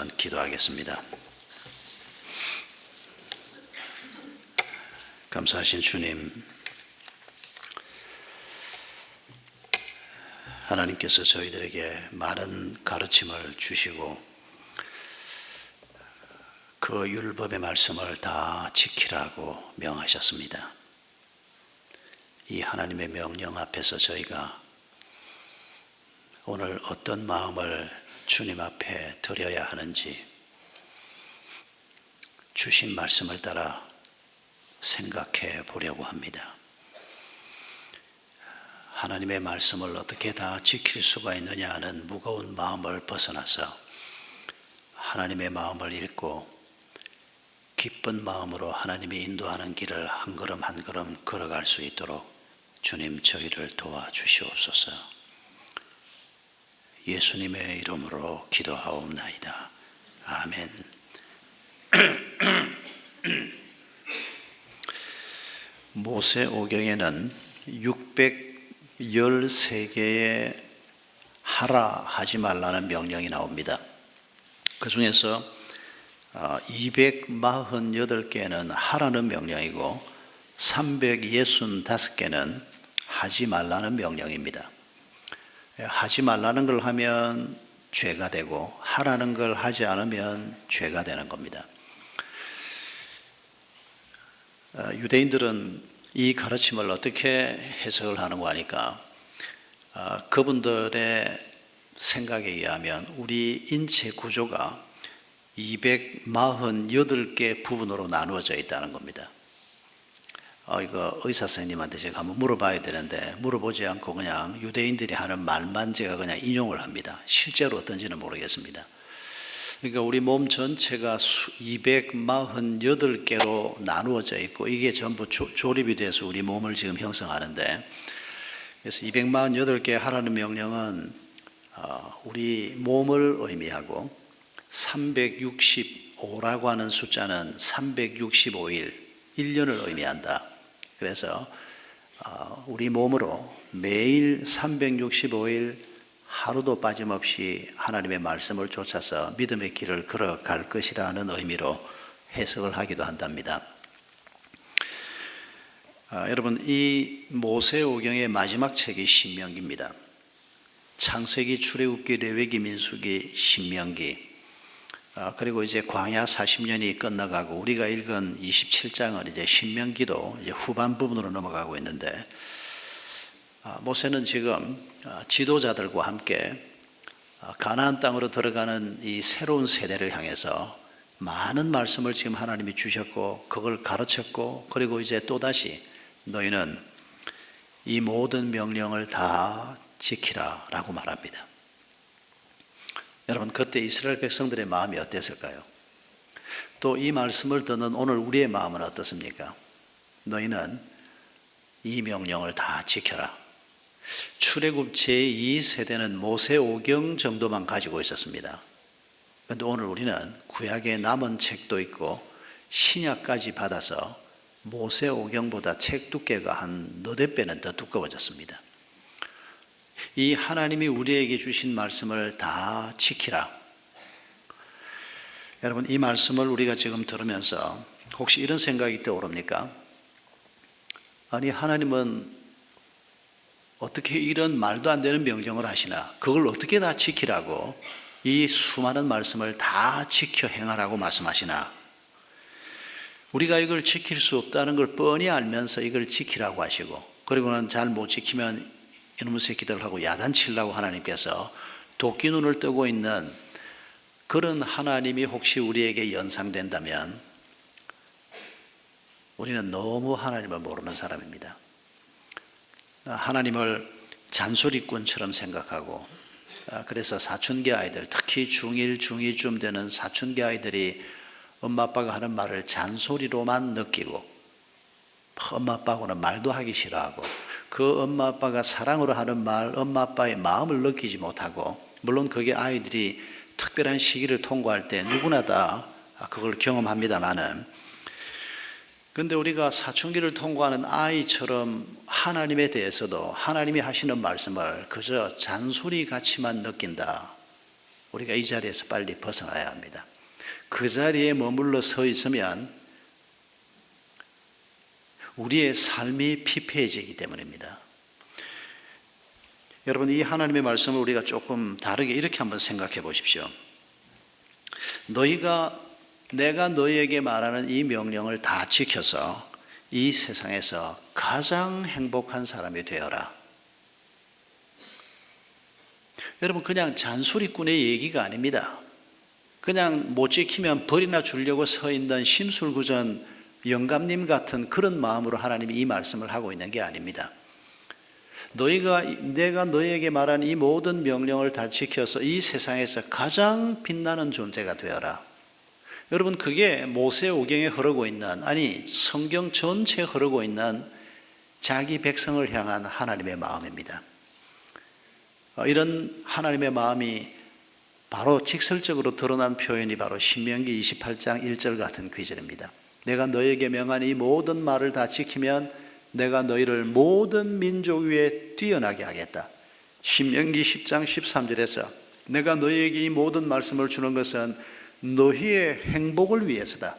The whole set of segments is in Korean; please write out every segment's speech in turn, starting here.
한번 기도하겠습니다. 감사하신 주님, 하나님께서 저희들에게 많은 가르침을 주시고 그 율법의 말씀을 다 지키라고 명하셨습니다. 이 하나님의 명령 앞에서 저희가 오늘 어떤 마음을 주님 앞에 드려야 하는지 주신 말씀을 따라 생각해 보려고 합니다. 하나님의 말씀을 어떻게 다 지킬 수가 있느냐 하는 무거운 마음을 벗어나서 하나님의 마음을 읽고 기쁜 마음으로 하나님이 인도하는 길을 한 걸음 한 걸음 걸어갈 수 있도록 주님 저희를 도와주시옵소서. 예수님의 이름으로 기도하옵나이다. 아멘. 모세오경에는 613개의 하라 하지 말라는 명령이 나옵니다. 그 중에서 248개는 하라는 명령이고 365개는 하지 말라는 명령입니다. 하지 말라는 걸 하면 죄가 되고 하라는 걸 하지 않으면 죄가 되는 겁니다. 유대인들은 이 가르침을 어떻게 해석을 하는가 하니까 그분들의 생각에 의하면 우리 인체 구조가 248개 부분으로 나누어져 있다는 겁니다. 이거 의사 선생님한테 제가 한번 물어봐야 되는데 물어보지 않고 그냥 유대인들이 하는 말만 제가 그냥 인용을 합니다. 실제로 어떤지는 모르겠습니다. 그러니까 우리 몸 전체가 248개로 나누어져 있고 이게 전부 조립이 돼서 우리 몸을 지금 형성하는데, 그래서 248개 하라는 명령은 우리 몸을 의미하고 365라고 하는 숫자는 365일, 1년을 의미한다. 그래서 우리 몸으로 매일 365일 하루도 빠짐없이 하나님의 말씀을 좇아서 믿음의 길을 걸어갈 것이라는 의미로 해석을 하기도 한답니다. 여러분, 이 모세오경의 마지막 책이 신명기입니다. 창세기, 출애굽기, 레위기, 민수기, 신명기, 그리고 이제 광야 40년이 끝나가고 우리가 읽은 27장은 이제 신명기도 이제 후반 부분으로 넘어가고 있는데, 모세는 지금 지도자들과 함께 가나안 땅으로 들어가는 이 새로운 세대를 향해서 많은 말씀을 지금 하나님이 주셨고 그걸 가르쳤고, 그리고 이제 또다시 너희는 이 모든 명령을 다 지키라 라고 말합니다. 여러분, 그때 이스라엘 백성들의 마음이 어땠을까요? 또 이 말씀을 듣는 오늘 우리의 마음은 어떻습니까? 너희는 이 명령을 다 지켜라. 출애굽 제2세대는 모세오경 정도만 가지고 있었습니다. 그런데 오늘 우리는 구약에 남은 책도 있고 신약까지 받아서 모세오경보다 책 두께가 한 너댓 배는 더 두꺼워졌습니다. 이 하나님이 우리에게 주신 말씀을 다 지키라. 여러분, 이 말씀을 우리가 지금 들으면서 혹시 이런 생각이 떠오릅니까? 아니, 하나님은 어떻게 이런 말도 안 되는 명령을 하시나? 그걸 어떻게 다 지키라고 이 수많은 말씀을 다 지켜 행하라고 말씀하시나? 우리가 이걸 지킬 수 없다는 걸 뻔히 알면서 이걸 지키라고 하시고, 그리고는 잘 못 지키면 이놈의 새끼들 하고 야단치려고 하나님께서 도끼 눈을 뜨고 있는 그런 하나님이 혹시 우리에게 연상된다면 우리는 너무 하나님을 모르는 사람입니다. 하나님을 잔소리꾼처럼 생각하고, 그래서 사춘기 아이들, 특히 중1, 중2쯤 되는 사춘기 아이들이 엄마 아빠가 하는 말을 잔소리로만 느끼고 엄마 아빠하고는 말도 하기 싫어하고, 그 엄마 아빠가 사랑으로 하는 말, 엄마 아빠의 마음을 느끼지 못하고, 물론 그게 아이들이 특별한 시기를 통과할 때 누구나 다 그걸 경험합니다만은, 그런데 우리가 사춘기를 통과하는 아이처럼 하나님에 대해서도 하나님이 하시는 말씀을 그저 잔소리 같이만 느낀다. 우리가 이 자리에서 빨리 벗어나야 합니다. 그 자리에 머물러 서 있으면 우리의 삶이 피폐해지기 때문입니다. 여러분, 이 하나님의 말씀을 우리가 조금 다르게 이렇게 한번 생각해 보십시오. 내가 너희에게 말하는 이 명령을 다 지켜서 이 세상에서 가장 행복한 사람이 되어라. 여러분, 그냥 잔소리꾼의 얘기가 아닙니다. 그냥 못 지키면 벌이나 주려고 서 있는 심술구전 영감님 같은 그런 마음으로 하나님이 이 말씀을 하고 있는 게 아닙니다. 내가 너희에게 말한 이 모든 명령을 다 지켜서 이 세상에서 가장 빛나는 존재가 되어라. 여러분, 그게 모세오경에 흐르고 있는, 아니 성경 전체에 흐르고 있는 자기 백성을 향한 하나님의 마음입니다. 이런 하나님의 마음이 바로 직설적으로 드러난 표현이 바로 신명기 28장 1절 같은 귀절입니다. 내가 너에게 명한 이 모든 말을 다 지키면 내가 너희를 모든 민족 위에 뛰어나게 하겠다. 신명기 10장 13절에서 내가 너희에게 이 모든 말씀을 주는 것은 너희의 행복을 위해서다.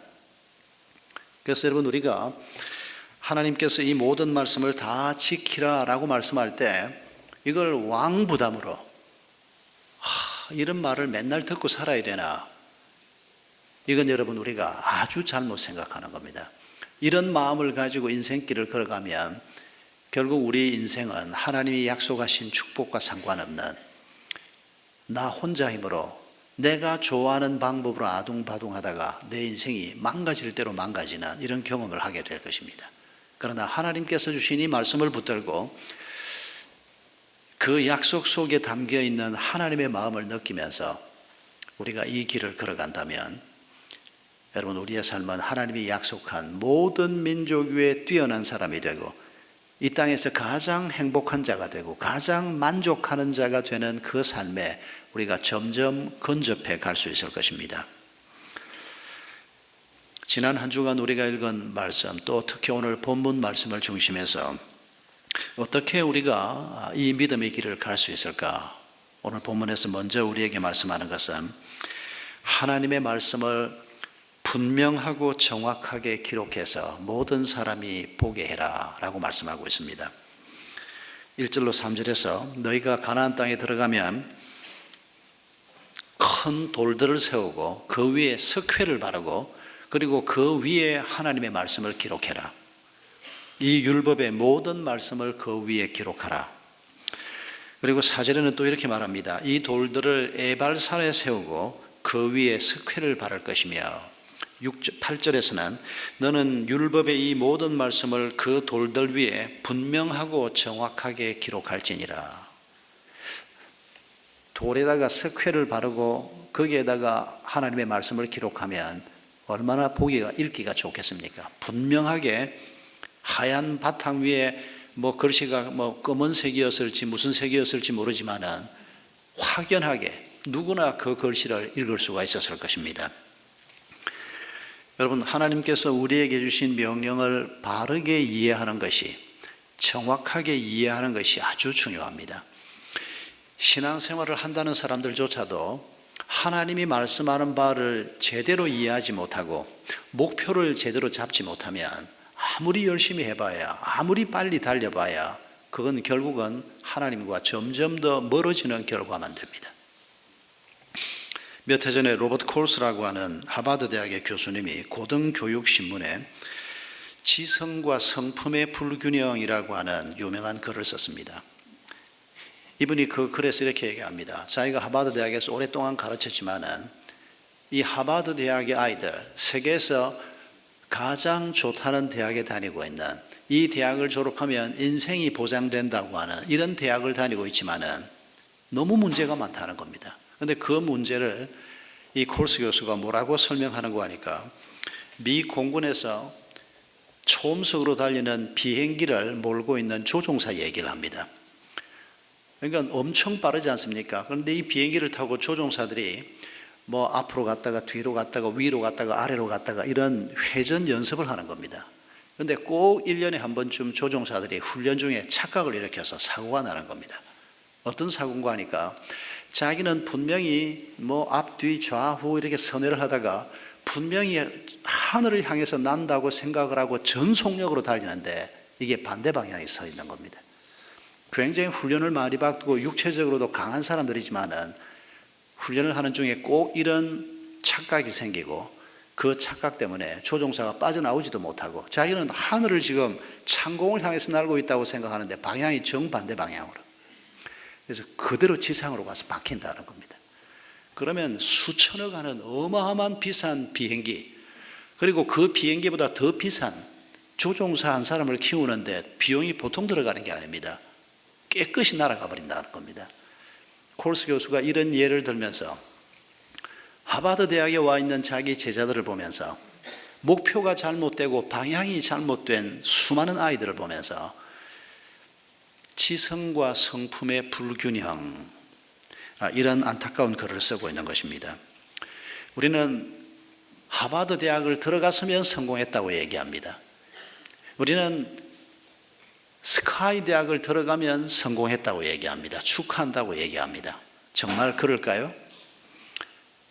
그래서 여러분, 우리가 하나님께서 이 모든 말씀을 다 지키라라고 말씀할 때 이걸 왕부담으로 이런 말을 맨날 듣고 살아야 되나? 이건 여러분, 우리가 아주 잘못 생각하는 겁니다. 이런 마음을 가지고 인생길을 걸어가면 결국 우리 인생은 하나님이 약속하신 축복과 상관없는 나 혼자 힘으로 내가 좋아하는 방법으로 아둥바둥하다가 내 인생이 망가질 대로 망가지는 이런 경험을 하게 될 것입니다. 그러나 하나님께서 주신 이 말씀을 붙들고 그 약속 속에 담겨 있는 하나님의 마음을 느끼면서 우리가 이 길을 걸어간다면 여러분, 우리의 삶은 하나님이 약속한 모든 민족 위에 뛰어난 사람이 되고 이 땅에서 가장 행복한 자가 되고 가장 만족하는 자가 되는 그 삶에 우리가 점점 근접해 갈 수 있을 것입니다. 지난 한 주간 우리가 읽은 말씀, 또 특히 오늘 본문 말씀을 중심해서 어떻게 우리가 이 믿음의 길을 갈 수 있을까? 오늘 본문에서 먼저 우리에게 말씀하는 것은 하나님의 말씀을 분명하고 정확하게 기록해서 모든 사람이 보게 해라 라고 말씀하고 있습니다. 1절로 3절에서 너희가 가나안 땅에 들어가면 큰 돌들을 세우고 그 위에 석회를 바르고 그리고 그 위에 하나님의 말씀을 기록해라. 이 율법의 모든 말씀을 그 위에 기록하라. 그리고 4절에는 또 이렇게 말합니다. 이 돌들을 에발산에 세우고 그 위에 석회를 바를 것이며 8절에서는 너는 율법의 이 모든 말씀을 그 돌들 위에 분명하고 정확하게 기록할지니라. 돌에다가 석회를 바르고 거기에다가 하나님의 말씀을 기록하면 얼마나 보기가 읽기가 좋겠습니까? 분명하게 하얀 바탕 위에 글씨가 검은색이었을지 무슨 색이었을지 모르지만은 확연하게 누구나 그 글씨를 읽을 수가 있었을 것입니다. 여러분, 하나님께서 우리에게 주신 명령을 바르게 이해하는 것이, 정확하게 이해하는 것이 아주 중요합니다. 신앙생활을 한다는 사람들조차도 하나님이 말씀하는 바를 제대로 이해하지 못하고 목표를 제대로 잡지 못하면 아무리 열심히 해봐야, 아무리 빨리 달려봐야 그건 결국은 하나님과 점점 더 멀어지는 결과만 됩니다. 몇 해 전에 로버트 콜스라고 하는 하버드 대학의 교수님이 고등교육신문에 지성과 성품의 불균형이라고 하는 유명한 글을 썼습니다. 이분이 그 글에서 이렇게 얘기합니다. 자기가 하버드 대학에서 오랫동안 가르쳤지만은 이 하버드 대학의 아이들, 세계에서 가장 좋다는 대학에 다니고 있는, 이 대학을 졸업하면 인생이 보장된다고 하는 이런 대학을 다니고 있지만은 너무 문제가 많다는 겁니다. 그런데 그 문제를 이 콜스 교수가 뭐라고 설명하는가 하니까 미 공군에서 초음속으로 달리는 비행기를 몰고 있는 조종사 얘기를 합니다. 그러니까 엄청 빠르지 않습니까? 그런데 이 비행기를 타고 조종사들이 앞으로 갔다가 뒤로 갔다가 위로 갔다가 아래로 갔다가 이런 회전 연습을 하는 겁니다. 그런데 꼭 1년에 한 번쯤 조종사들이 훈련 중에 착각을 일으켜서 사고가 나는 겁니다. 어떤 사고인가 하니까 자기는 분명히 뭐 앞뒤 좌우 이렇게 선회를 하다가 분명히 하늘을 향해서 난다고 생각을 하고 전속력으로 달리는데 이게 반대 방향에 서 있는 겁니다. 굉장히 훈련을 많이 받고 육체적으로도 강한 사람들이지만은 훈련을 하는 중에 꼭 이런 착각이 생기고 그 착각 때문에 조종사가 빠져나오지도 못하고 자기는 하늘을 지금 창공을 향해서 날고 있다고 생각하는데 방향이 정반대 방향으로. 그래서 그대로 지상으로 가서 박힌다는 겁니다. 그러면 수천억 하는 어마어마한 비싼 비행기, 그리고 그 비행기보다 더 비싼 조종사 한 사람을 키우는데 비용이 보통 들어가는 게 아닙니다. 깨끗이 날아가 버린다는 겁니다. 콜스 교수가 이런 예를 들면서 하버드 대학에 와 있는 자기 제자들을 보면서 목표가 잘못되고 방향이 잘못된 수많은 아이들을 보면서 지성과 성품의 불균형, 이런 안타까운 글을 쓰고 있는 것입니다. 우리는 하버드 대학을 들어갔으면 성공했다고 얘기합니다. 우리는 스카이 대학을 들어가면 성공했다고 얘기합니다. 축하한다고 얘기합니다. 정말 그럴까요?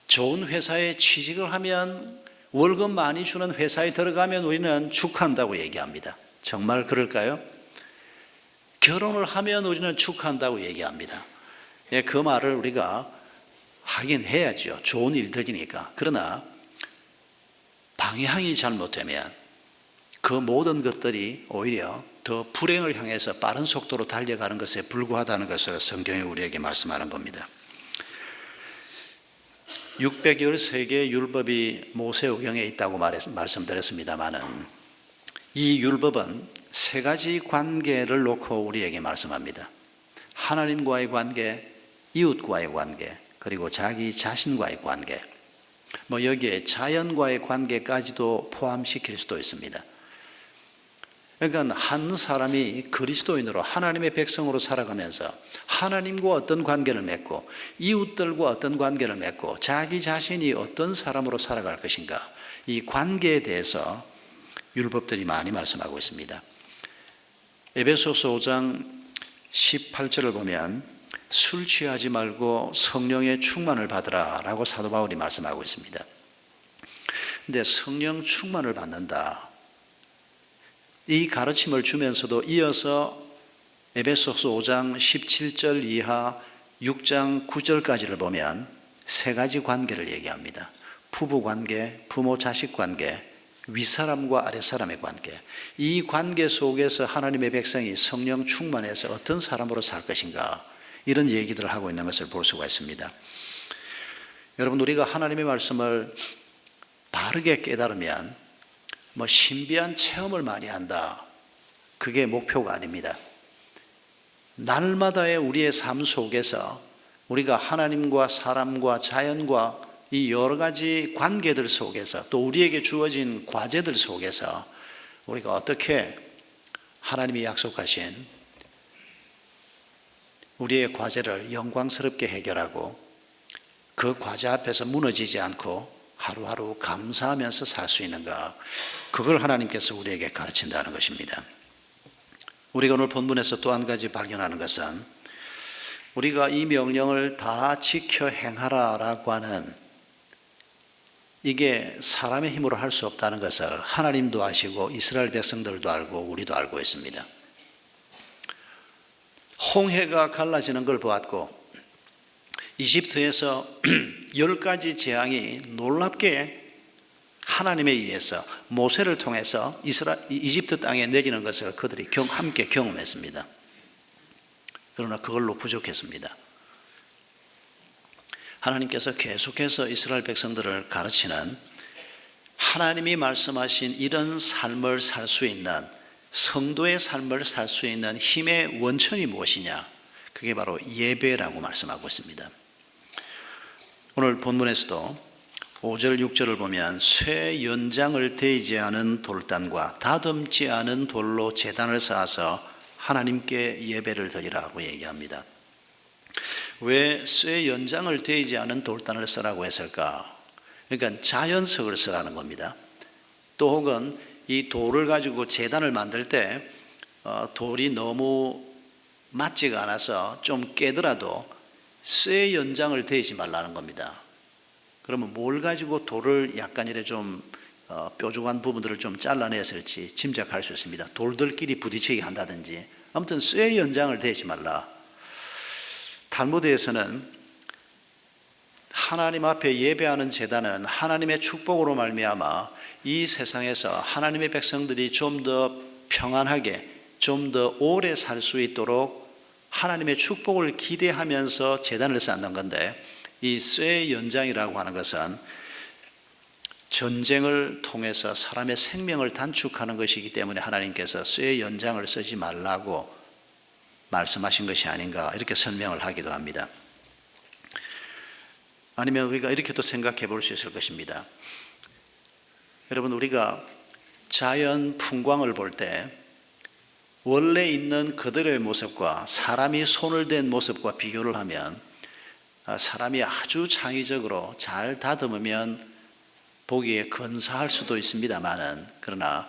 좋은 회사에 취직을 하면 월급 많이 주는 회사에 들어가면 우리는 축하한다고 얘기합니다. 정말 그럴까요? 결혼을 하면 우리는 축하한다고 얘기합니다. 그 말을 우리가 하긴 해야죠. 좋은 일들이니까. 그러나 방향이 잘못되면 그 모든 것들이 오히려 더 불행을 향해서 빠른 속도로 달려가는 것에 불과하다는 것을 성경이 우리에게 말씀하는 겁니다. 613개의 율법이 모세오경에 있다고 말씀드렸습니다마는 이 율법은 세 가지 관계를 놓고 우리에게 말씀합니다. 하나님과의 관계, 이웃과의 관계, 그리고 자기 자신과의 관계, 여기에 자연과의 관계까지도 포함시킬 수도 있습니다. 그러니까 한 사람이 그리스도인으로 하나님의 백성으로 살아가면서 하나님과 어떤 관계를 맺고 이웃들과 어떤 관계를 맺고 자기 자신이 어떤 사람으로 살아갈 것인가, 이 관계에 대해서 율법들이 많이 말씀하고 있습니다. 에베소서 5장 18절을 보면 술 취하지 말고 성령의 충만을 받으라 라고 사도 바울이 말씀하고 있습니다. 근데 성령 충만을 받는다, 이 가르침을 주면서도 이어서 에베소서 5장 17절 이하 6장 9절까지를 보면 세 가지 관계를 얘기합니다. 부부 관계, 부모 자식 관계, 윗사람과 아랫사람의 관계. 이 관계 속에서 하나님의 백성이 성령 충만해서 어떤 사람으로 살 것인가, 이런 얘기들을 하고 있는 것을 볼 수가 있습니다. 여러분, 우리가 하나님의 말씀을 바르게 깨달으면 신비한 체험을 많이 한다, 그게 목표가 아닙니다. 날마다의 우리의 삶 속에서 우리가 하나님과 사람과 자연과 이 여러 가지 관계들 속에서 또 우리에게 주어진 과제들 속에서 우리가 어떻게 하나님이 약속하신 우리의 과제를 영광스럽게 해결하고 그 과제 앞에서 무너지지 않고 하루하루 감사하면서 살 수 있는가, 그걸 하나님께서 우리에게 가르친다는 것입니다. 우리가 오늘 본문에서 또 한 가지 발견하는 것은 우리가 이 명령을 다 지켜 행하라라고 하는, 이게 사람의 힘으로 할 수 없다는 것을 하나님도 아시고 이스라엘 백성들도 알고 우리도 알고 있습니다. 홍해가 갈라지는 걸 보았고 이집트에서 10가지 재앙이 놀랍게 하나님에 의해서 모세를 통해서 이집트 땅에 내리는 것을 그들이 함께 경험했습니다. 그러나 그걸로 부족했습니다. 하나님께서 계속해서 이스라엘 백성들을 가르치는, 하나님이 말씀하신 이런 삶을 살 수 있는, 성도의 삶을 살 수 있는 힘의 원천이 무엇이냐, 그게 바로 예배라고 말씀하고 있습니다. 오늘 본문에서도 5절 6절을 보면 쇠 연장을 대지 않은 돌단과 다듬지 않은 돌로 제단을 쌓아서 하나님께 예배를 드리라고 얘기합니다. 왜 쇠 연장을 대지 않은 돌단을 쓰라고 했을까? 그러니까 자연석을 쓰라는 겁니다. 또 혹은 이 돌을 가지고 제단을 만들 때 돌이 너무 맞지가 않아서 좀 깨더라도 쇠 연장을 대지 말라는 겁니다. 그러면 뭘 가지고 돌을 약간 이래 좀 뾰족한 부분들을 좀 잘라냈을지 짐작할 수 있습니다. 돌들끼리 부딪히게 한다든지 아무튼 쇠 연장을 대지 말라. 탈무드에서는 하나님 앞에 예배하는 제단은 하나님의 축복으로 말미암아 이 세상에서 하나님의 백성들이 좀 더 평안하게 좀 더 오래 살 수 있도록 하나님의 축복을 기대하면서 제단을 쌓는 건데, 이 쇠 연장이라고 하는 것은 전쟁을 통해서 사람의 생명을 단축하는 것이기 때문에 하나님께서 쇠 연장을 쓰지 말라고 말씀하신 것이 아닌가 이렇게 설명을 하기도 합니다. 아니면 우리가 이렇게 또 생각해 볼 수 있을 것입니다. 여러분, 우리가 자연 풍광을 볼 때 원래 있는 그대로의 모습과 사람이 손을 댄 모습과 비교를 하면 사람이 아주 창의적으로 잘 다듬으면 보기에 근사할 수도 있습니다만은, 그러나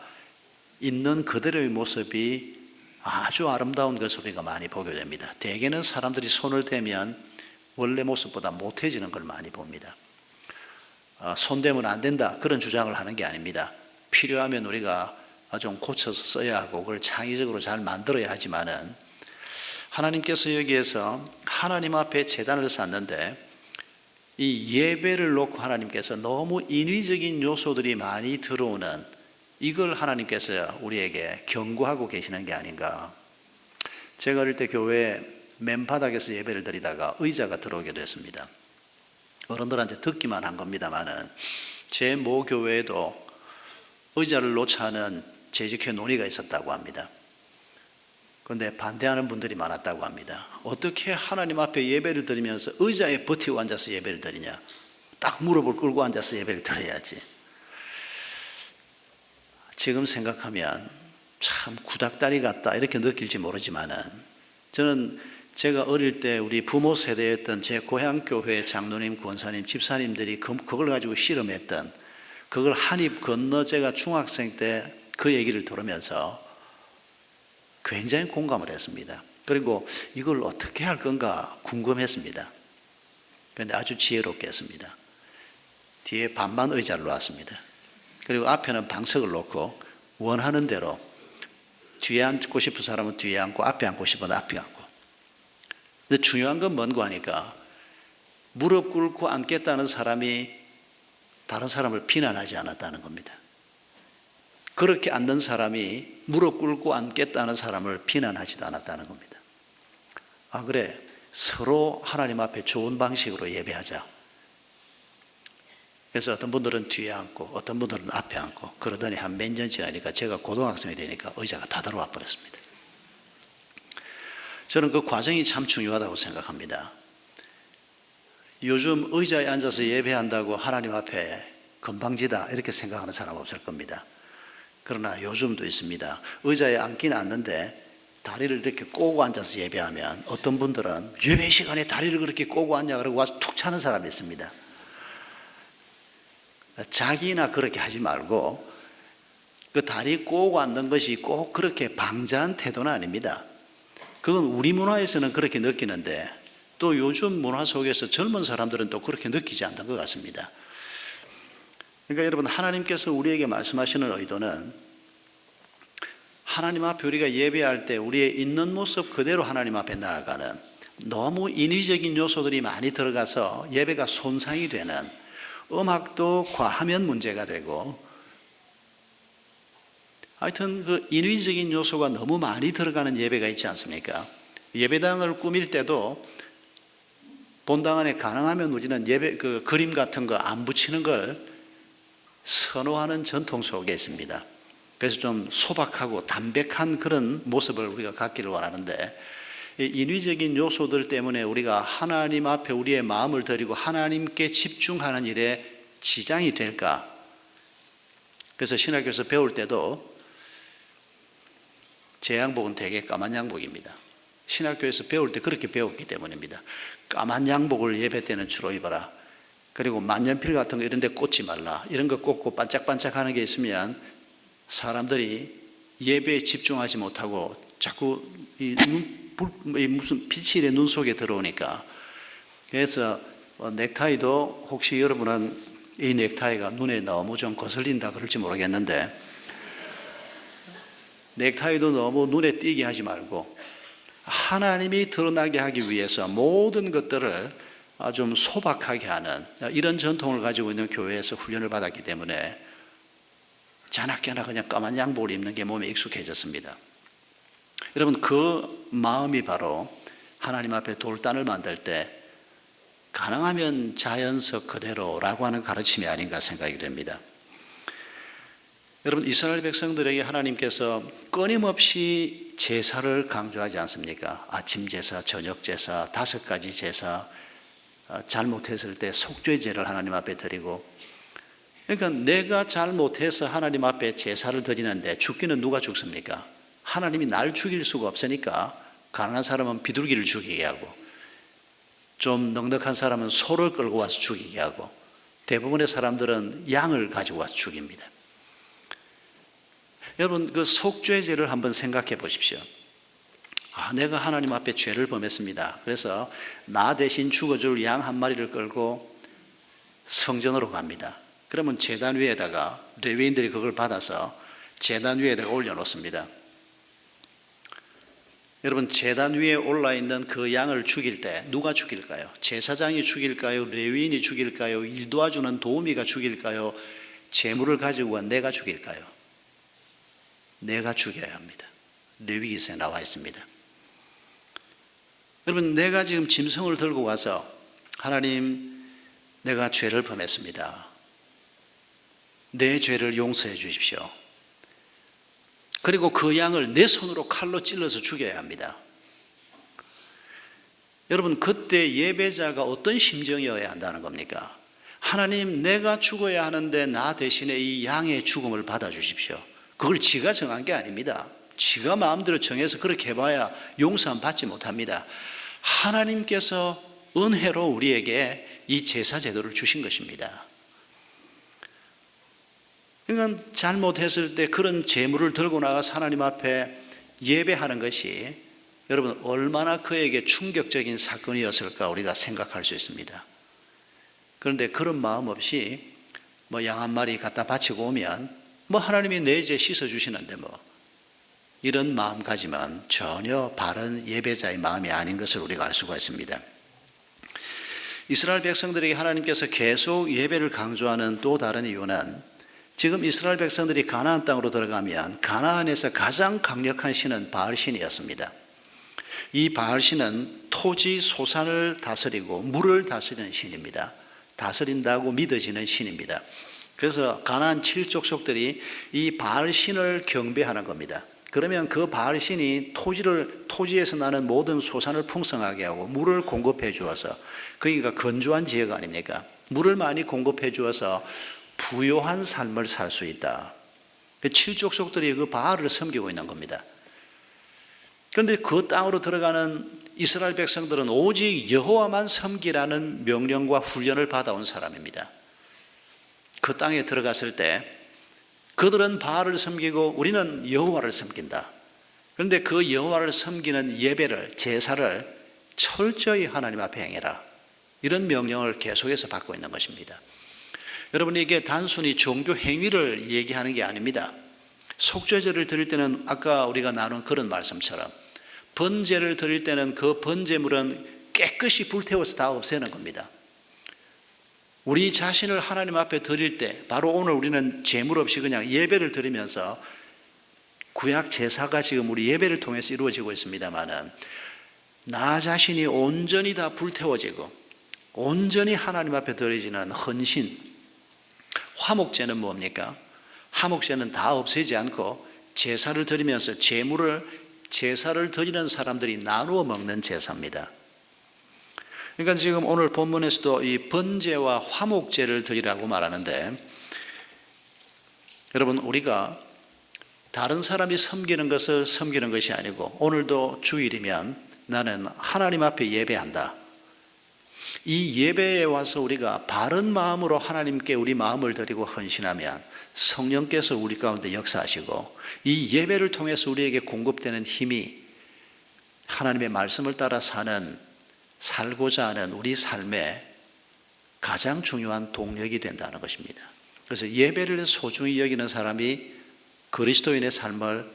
있는 그대로의 모습이 아주 아름다운 것을 우리가 많이 보게 됩니다. 대개는 사람들이 손을 대면 원래 모습보다 못해지는 걸 많이 봅니다. 손대면 안 된다 그런 주장을 하는 게 아닙니다. 필요하면 우리가 좀 고쳐서 써야 하고 그걸 창의적으로 잘 만들어야 하지만은, 하나님께서 여기에서 하나님 앞에 제단을 쌓는데 이 예배를 놓고 하나님께서 너무 인위적인 요소들이 많이 들어오는, 이걸 하나님께서 우리에게 경고하고 계시는 게 아닌가. 제가 어릴 때 교회 맨바닥에서 예배를 드리다가 의자가 들어오게 됐습니다. 어른들한테 듣기만 한 겁니다만은 제 모 교회에도 의자를 놓자 하는 재직회 논의가 있었다고 합니다. 그런데 반대하는 분들이 많았다고 합니다. 어떻게 하나님 앞에 예배를 드리면서 의자에 버티고 앉아서 예배를 드리냐. 딱 무릎을 꿇고 앉아서 예배를 드려야지. 지금 생각하면 참 구닥다리 같다 이렇게 느낄지 모르지만은, 저는 제가 어릴 때 우리 부모 세대였던 제 고향 교회 장로님, 권사님, 집사님들이 그걸 가지고 실험했던, 그걸 한입 건너 제가 중학생 때 그 얘기를 들으면서 굉장히 공감을 했습니다. 그리고 이걸 어떻게 할 건가 궁금했습니다. 그런데 아주 지혜롭게 했습니다. 뒤에 반만 의자를 놓았습니다. 그리고 앞에는 방석을 놓고 원하는 대로 뒤에 앉고 싶은 사람은 뒤에 앉고 앞에 앉고 싶으면 앞에 앉고. 근데 중요한 건 뭔고 하니까 무릎 꿇고 앉겠다는 사람이 다른 사람을 비난하지 않았다는 겁니다. 그렇게 앉는 사람이 무릎 꿇고 앉겠다는 사람을 비난하지도 않았다는 겁니다. 아, 그래, 서로 하나님 앞에 좋은 방식으로 예배하자. 그래서 어떤 분들은 뒤에 앉고 어떤 분들은 앞에 앉고, 그러더니 한 몇 년 지나니까 제가 고등학생이 되니까 의자가 다 들어와 버렸습니다. 저는 그 과정이 참 중요하다고 생각합니다. 요즘 의자에 앉아서 예배한다고 하나님 앞에 건방지다 이렇게 생각하는 사람 없을 겁니다. 그러나 요즘도 있습니다. 의자에 앉긴 앉는데 다리를 이렇게 꼬고 앉아서 예배하면 어떤 분들은 예배 시간에 다리를 그렇게 꼬고 앉냐 그러고 와서 툭 차는 사람이 있습니다. 자기나 그렇게 하지 말고, 그 다리 꼬고 앉는 것이 꼭 그렇게 방자한 태도는 아닙니다. 그건 우리 문화에서는 그렇게 느끼는데 또 요즘 문화 속에서 젊은 사람들은 또 그렇게 느끼지 않는 것 같습니다. 그러니까 여러분, 하나님께서 우리에게 말씀하시는 의도는 하나님 앞에 우리가 예배할 때 우리의 있는 모습 그대로 하나님 앞에 나아가는, 너무 인위적인 요소들이 많이 들어가서 예배가 손상이 되는, 음악도 과하면 문제가 되고, 하여튼 그 인위적인 요소가 너무 많이 들어가는 예배가 있지 않습니까? 예배당을 꾸밀 때도 본당 안에 가능하면 우리는 예배 그 그림 같은 거 안 붙이는 걸 선호하는 전통 속에 있습니다. 그래서 좀 소박하고 담백한 그런 모습을 우리가 갖기를 원하는데, 이 인위적인 요소들 때문에 우리가 하나님 앞에 우리의 마음을 드리고 하나님께 집중하는 일에 지장이 될까? 그래서 신학교에서 배울 때도 제 양복은 되게 까만 양복입니다. 신학교에서 배울 때 그렇게 배웠기 때문입니다. 까만 양복을 예배 때는 주로 입어라. 그리고 만년필 같은 거 이런 데 꽂지 말라. 이런 거 꽂고 반짝반짝하는 게 있으면 사람들이 예배에 집중하지 못하고 자꾸 무슨 빛이 내 눈 속에 들어오니까 그래서 넥타이도 혹시 여러분은 이 넥타이가 눈에 너무 좀 거슬린다 그럴지 모르겠는데, 넥타이도 너무 눈에 띄게 하지 말고 하나님이 드러나게 하기 위해서 모든 것들을 좀 소박하게 하는 이런 전통을 가지고 있는 교회에서 훈련을 받았기 때문에 자나깨나 그냥 까만 양복을 입는 게 몸에 익숙해졌습니다. 여러분, 그 마음이 바로 하나님 앞에 돌단을 만들 때 가능하면 자연석 그대로라고 하는 가르침이 아닌가 생각이 됩니다. 여러분, 이스라엘 백성들에게 하나님께서 끊임없이 제사를 강조하지 않습니까? 아침 제사, 저녁 제사, 5가지 제사, 잘못했을 때 속죄제를 하나님 앞에 드리고, 그러니까 내가 잘못해서 하나님 앞에 제사를 드리는데 죽기는 누가 죽습니까? 하나님이 날 죽일 수가 없으니까 가난한 사람은 비둘기를 죽이게 하고, 좀 넉넉한 사람은 소를 끌고 와서 죽이게 하고, 대부분의 사람들은 양을 가지고 와서 죽입니다. 여러분, 그 속죄제를 한번 생각해 보십시오. 내가 하나님 앞에 죄를 범했습니다. 그래서 나 대신 죽어줄 양 한 마리를 끌고 성전으로 갑니다. 그러면 제단 위에다가 레위인들이 그걸 받아서 제단 위에다가 올려놓습니다. 여러분, 제단 위에 올라있는 그 양을 죽일 때 누가 죽일까요? 제사장이 죽일까요? 레위인이 죽일까요? 일 도와주는 도우미가 죽일까요? 재물을 가지고 온 내가 죽일까요? 내가 죽여야 합니다. 레위기서에 나와 있습니다. 여러분, 내가 지금 짐승을 들고 와서 하나님, 내가 죄를 범했습니다. 내 죄를 용서해 주십시오. 그리고 그 양을 내 손으로 칼로 찔러서 죽여야 합니다. 여러분, 그때 예배자가 어떤 심정이어야 한다는 겁니까? 하나님, 내가 죽어야 하는데 나 대신에 이 양의 죽음을 받아주십시오. 그걸 지가 정한 게 아닙니다. 지가 마음대로 정해서 그렇게 해봐야 용서는 받지 못합니다. 하나님께서 은혜로 우리에게 이 제사 제도를 주신 것입니다. 그러니까 잘못했을 때 그런 제물을 들고 나가서 하나님 앞에 예배하는 것이 여러분 얼마나 그에게 충격적인 사건이었을까 우리가 생각할 수 있습니다. 그런데 그런 마음 없이 양 한 마리 갖다 바치고 오면 하나님이 내 죄 씻어주시는데 이런 마음가짐은 전혀 바른 예배자의 마음이 아닌 것을 우리가 알 수가 있습니다. 이스라엘 백성들에게 하나님께서 계속 예배를 강조하는 또 다른 이유는 지금 이스라엘 백성들이 가나안 땅으로 들어가면 가나안에서 가장 강력한 신은 바알신이었습니다. 이 바알신은 토지 소산을 다스리고 물을 다스리는 신입니다. 다스린다고 믿어지는 신입니다. 그래서 가나안 7족속들이 이 바알신을 경배하는 겁니다. 그러면 그 바알신이 토지에서 나는 모든 소산을 풍성하게 하고 물을 공급해 주어서, 그러니까 건조한 지역 아닙니까? 물을 많이 공급해 주어서 부요한 삶을 살 수 있다. 7족속들이 그 바알을 섬기고 있는 겁니다. 그런데 그 땅으로 들어가는 이스라엘 백성들은 오직 여호와만 섬기라는 명령과 훈련을 받아온 사람입니다. 그 땅에 들어갔을 때 그들은 바알을 섬기고 우리는 여호와를 섬긴다. 그런데 그 여호와를 섬기는 예배를, 제사를 철저히 하나님 앞에 행해라. 이런 명령을 계속해서 받고 있는 것입니다. 여러분, 이게 단순히 종교 행위를 얘기하는 게 아닙니다. 속죄제를 드릴 때는 아까 우리가 나눈 그런 말씀처럼 번제를 드릴 때는 그 번제물은 깨끗이 불태워서 다 없애는 겁니다. 우리 자신을 하나님 앞에 드릴 때 바로 오늘 우리는 제물 없이 그냥 예배를 드리면서 구약 제사가 지금 우리 예배를 통해서 이루어지고 있습니다만은 나 자신이 온전히 다 불태워지고 온전히 하나님 앞에 드려지는 헌신, 화목제는 뭡니까? 화목제는 다 없애지 않고 제사를 드리면서 제사를 드리는 사람들이 나누어 먹는 제사입니다. 그러니까 지금 오늘 본문에서도 이 번제와 화목제를 드리라고 말하는데, 여러분, 우리가 다른 사람이 섬기는 것을 섬기는 것이 아니고 오늘도 주일이면 나는 하나님 앞에 예배한다. 이 예배에 와서 우리가 바른 마음으로 하나님께 우리 마음을 드리고 헌신하면 성령께서 우리 가운데 역사하시고 이 예배를 통해서 우리에게 공급되는 힘이 하나님의 말씀을 따라 사는 살고자 하는 우리 삶의 가장 중요한 동력이 된다는 것입니다. 그래서 예배를 소중히 여기는 사람이 그리스도인의 삶을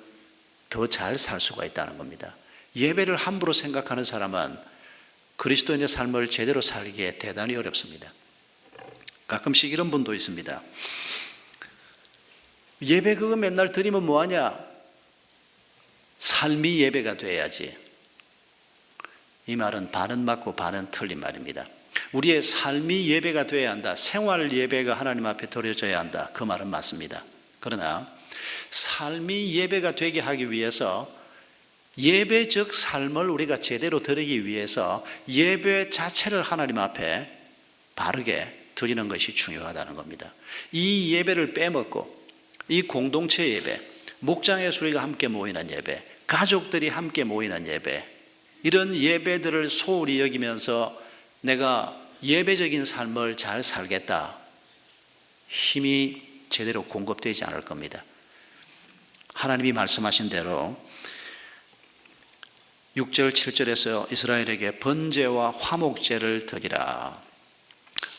더 잘 살 수가 있다는 겁니다. 예배를 함부로 생각하는 사람은 그리스도인의 삶을 제대로 살기에 대단히 어렵습니다. 가끔씩 이런 분도 있습니다. 예배 그거 맨날 드리면 뭐하냐? 삶이 예배가 돼야지. 이 말은 반은 맞고 반은 틀린 말입니다. 우리의 삶이 예배가 돼야 한다. 생활 예배가 하나님 앞에 드려져야 한다. 그 말은 맞습니다. 그러나 삶이 예배가 되게 하기 위해서 예배적 삶을 우리가 제대로 드리기 위해서 예배 자체를 하나님 앞에 바르게 드리는 것이 중요하다는 겁니다. 이 예배를 빼먹고 이 공동체 예배, 목장에서 우리가 함께 모이는 예배, 가족들이 함께 모이는 예배, 이런 예배들을 소홀히 여기면서 내가 예배적인 삶을 잘 살겠다, 힘이 제대로 공급되지 않을 겁니다. 하나님이 말씀하신 대로 6절 7절에서 이스라엘에게 번제와 화목제를 드리라.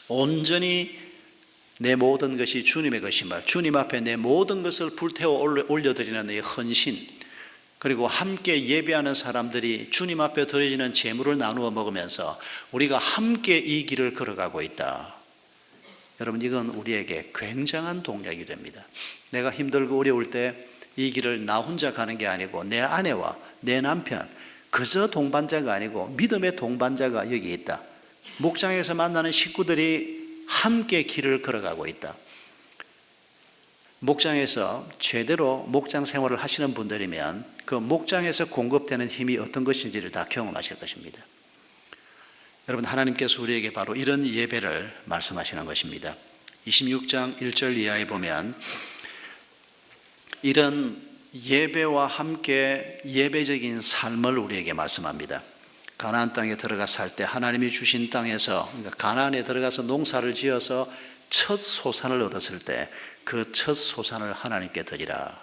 온전히 내 모든 것이 주님의 것임을, 주님 앞에 내 모든 것을 불태워 올려드리는 이 헌신, 그리고 함께 예배하는 사람들이 주님 앞에 드려지는 제물을 나누어 먹으면서 우리가 함께 이 길을 걸어가고 있다. 여러분, 이건 우리에게 굉장한 동력이 됩니다. 내가 힘들고 어려울 때 이 길을 나 혼자 가는 게 아니고 내 아내와 내 남편, 그저 동반자가 아니고 믿음의 동반자가 여기 있다. 목장에서 만나는 식구들이 함께 길을 걸어가고 있다. 목장에서 제대로 목장 생활을 하시는 분들이면 그 목장에서 공급되는 힘이 어떤 것인지를 다 경험하실 것입니다. 여러분, 하나님께서 우리에게 바로 이런 예배를 말씀하시는 것입니다. 26장 1절 이하에 보면 이런 예배와 함께 예배적인 삶을 우리에게 말씀합니다. 가나안 땅에 들어가 살 때 하나님이 주신 땅에서, 그러니까 가나안에 들어가서 농사를 지어서 첫 소산을 얻었을 때 그 첫 소산을 하나님께 드리라.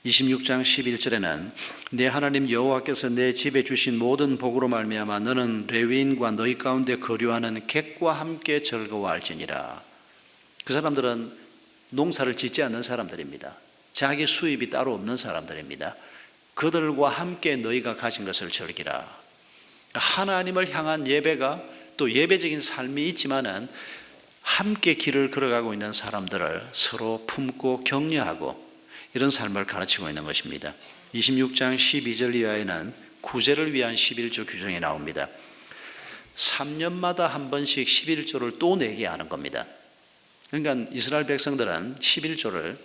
26장 11절에는 내 하나님 여호와께서 내 집에 주신 모든 복으로 말미암아 너는 레위인과 너희 가운데 거류하는 객과 함께 즐거워할지니라. 그 사람들은 농사를 짓지 않는 사람들입니다. 자기 수입이 따로 없는 사람들입니다. 그들과 함께 너희가 가진 것을 즐기라. 하나님을 향한 예배가 또 예배적인 삶이 있지만은 함께 길을 걸어가고 있는 사람들을 서로 품고 격려하고 이런 삶을 가르치고 있는 것입니다. 26장 12절 이하에는 구제를 위한 11조 규정이 나옵니다. 3년마다 한 번씩 11조를 또 내게 하는 겁니다. 그러니까 이스라엘 백성들은 11조를